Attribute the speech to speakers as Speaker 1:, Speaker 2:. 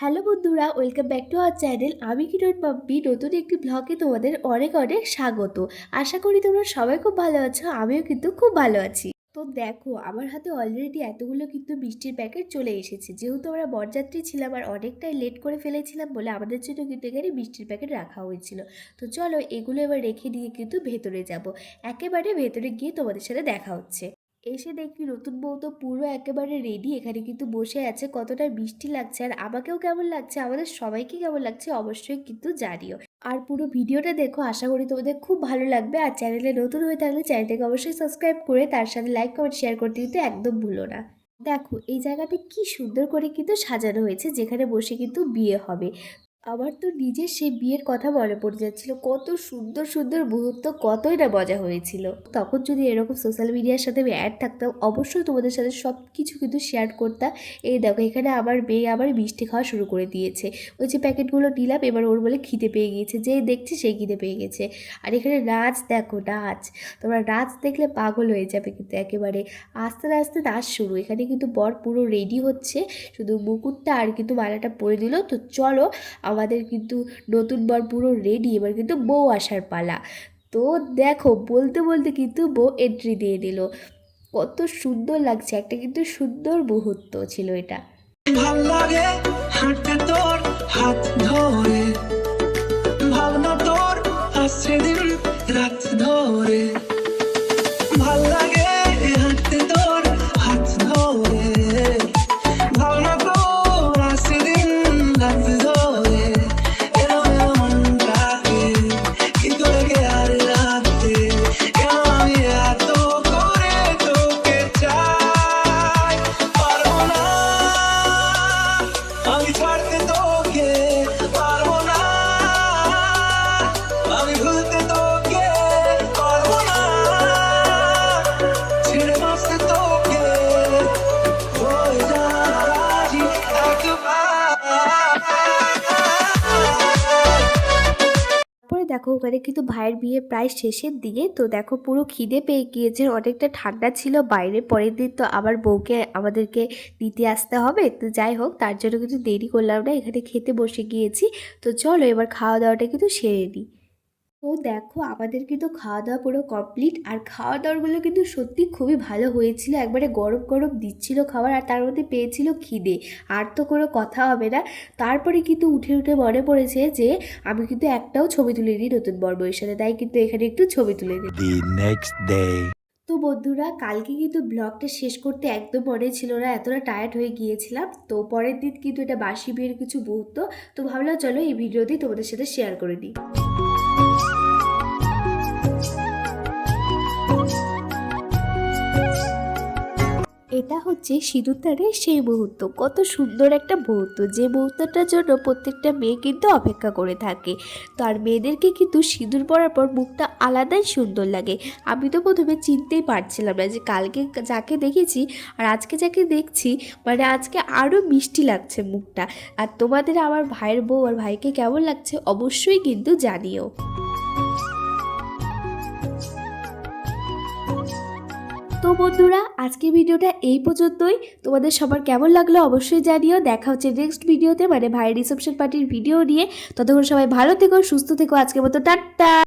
Speaker 1: Hello বন্ধুরা, welcome back to our channel. আমি কিরণ মাম্পি নতুন একটি ব্লগে তোমাদের অনেক অনেক স্বাগত। আশা করি তোমরা সবাই খুব ভালো আছো, আমিও কিন্তু খুব ভালো আছি। তো দেখো, আমার হাতে অলরেডি এতগুলো কিন্তু মিষ্টির প্যাকেট চলে এসেছে। যেহেতু আমরা বরযাত্রী ছিলাম আর অনেকটাই লেট করে ফেলেছিলাম বলে আমাদের জন্য কিন্তু এখানে মিষ্টির প্যাকেট রাখা হয়েছিল। তো চলো এগুলো এবার রেখে দিয়ে কিন্তু ভেতরে যাব। একেবারে ভেতরে গিয়ে তোমাদের সাথে দেখা হচ্ছে। এসে দেখি নতুন বউ তো পুরো একেবারে রেডি, এখানে কিন্তু বসে আছে। কতটা মিষ্টি লাগছে আর আমাকেও কেমন লাগছে, আমাদের সবাইকে কেমন লাগছে অবশ্যই কিন্তু জানিও। আর পুরো ভিডিওটা দেখো, আশা করি তোমাদের খুব ভালো লাগবে। আর চ্যানেলে নতুন হয়ে থাকলে চ্যানেলটাকে অবশ্যই সাবস্ক্রাইব করে তার সাথে লাইক কমেন্ট শেয়ার করতে কিন্তু একদম ভুলো না। দেখো এই জায়গাটা কি সুন্দর করে কিন্তু সাজানো হয়েছে, যেখানে বসে কিন্তু বিয়ে হবে। আমার তো নিজের সেই বিয়ের কথা মনে পড়ে যাচ্ছিল। কত সুন্দর সুন্দর মুহূর্ত, কতই না মজা হয়েছিল। তখন যদি এরকম সোশ্যাল মিডিয়ার সাথে আমি অ্যাড থাকতাম, অবশ্যই তোমাদের সাথে সব কিছু কিন্তু শেয়ার করতাম। এই দেখো, এখানে আমার মেয়ে আবার মিষ্টি খাওয়া শুরু করে দিয়েছে। ওই যে প্যাকেটগুলো নিলাম, এবার ওর বলে খিদে পেয়ে গিয়েছে, যেই দেখছে সেই খিদে পেয়ে গেছে। আর এখানে নাচ দেখো, নাচ তোমরা নাচ দেখলে পাগল হয়ে যাবে কিন্তু একেবারে। আস্তে আস্তে নাচ শুরু। এখানে কিন্তু বর পুরো রেডি হচ্ছে, শুধু মুকুটটা আর কিন্তু মালাটা পরে দিল। তো চলো, আমাদের কিন্তু নতুন বর পুরো রেডি, এবার কিন্তু বউ আসার পালা। তো দেখো, বলতে বলতে কিন্তু বউ এন্ট্রি দিয়ে দিল। কত সুন্দর লাগছে, একটা কিন্তু সুন্দর মুহূর্ত ছিল এটা। ভাল লাগে হাঁটতে তোর হাত ধরে, ভাবনা তোর আসছে দিন রাত ধরে। ভাল লাগে হাঁটতে তোর হাত ধরে, ভাবনা তোর আসছে দিন রাত ধরে। দেখো, ওখানে কিন্তু ভাইয়ের বিয়ে প্রায় শেষের দিকে। তো দেখো, পুরো খিদে পেয়ে গিয়েছে, অনেকটা ঠান্ডা ছিল বাইরে। পরের দিন তো আবার বউকে আমাদেরকে নিতে আসতে হবে। তো যাই হোক, তার জন্য কিন্তু দেরি করলাম না, এখানে খেতে বসে গিয়েছি। তো চলো এবার খাওয়া দাওয়াটা কিন্তু সেরে নিই। তো দেখো, আমাদের কিন্তু খাওয়া দাওয়া পুরো কমপ্লিট। আর খাওয়া দাওয়াগুলো কিন্তু সত্যি খুবই ভালো হয়েছিল, একবারে গরম গরম দিচ্ছিল খাবার, আর তার মধ্যে পেয়েছিল খিদে। আর তো কোনো কথা হবে না। তারপরে কিন্তু উঠে উঠে মনে পড়েছে যে আমি কিন্তু একটাও ছবি তুলে নিই নতুন বউয়ের সাথে, তাই কিন্তু এখানে একটু ছবি তুলে নিই। তো বন্ধুরা, কালকে কিন্তু ব্লগটা শেষ করতে একদম মনে ছিল না, এতটা টায়ার্ড হয়ে গিয়েছিলাম। তো পরের দিন কিন্তু এটা বাসি বিয়ের কিছু মুহূর্ত। তো ভাবলাম চলো এই ভিডিওতেই তোমাদের সাথে শেয়ার করে দিই। এটা হচ্ছে সিঁদুরদানের সেই মুহূর্ত। কত সুন্দর একটা মুহূর্ত, যে মুহূর্তটার জন্য প্রত্যেকটা মেয়ে কিন্তু অপেক্ষা করে থাকে। তো আর মেয়েদেরকে কিন্তু সিঁদুর পরার পর মুখটা আলাদাই সুন্দর লাগে। আমি তো প্রথমে চিনতেই পারছিলাম না যে কালকে যাকে দেখেছি আর আজকে যাকে দেখছি, মানে আজকে আরও মিষ্টি লাগছে মুখটা। আর তোমাদের আমার ভাইয়ের বউ আর ভাইকে কেমন লাগছে অবশ্যই কিন্তু জানিও। তো বন্ধুরা, আজকের ভিডিওটা এই পর্যন্তই। তোমাদের সবার কেমন লাগলো অবশ্যই জানিও। দেখা হচ্ছে নেক্সট ভিডিওতে, মানে ভাইয়ের রিসেপশন পার্টির ভিডিও নিয়ে। ততক্ষণ সবাই ভালো থেকো, সুস্থ থেকো। আজকের মতো টাটা।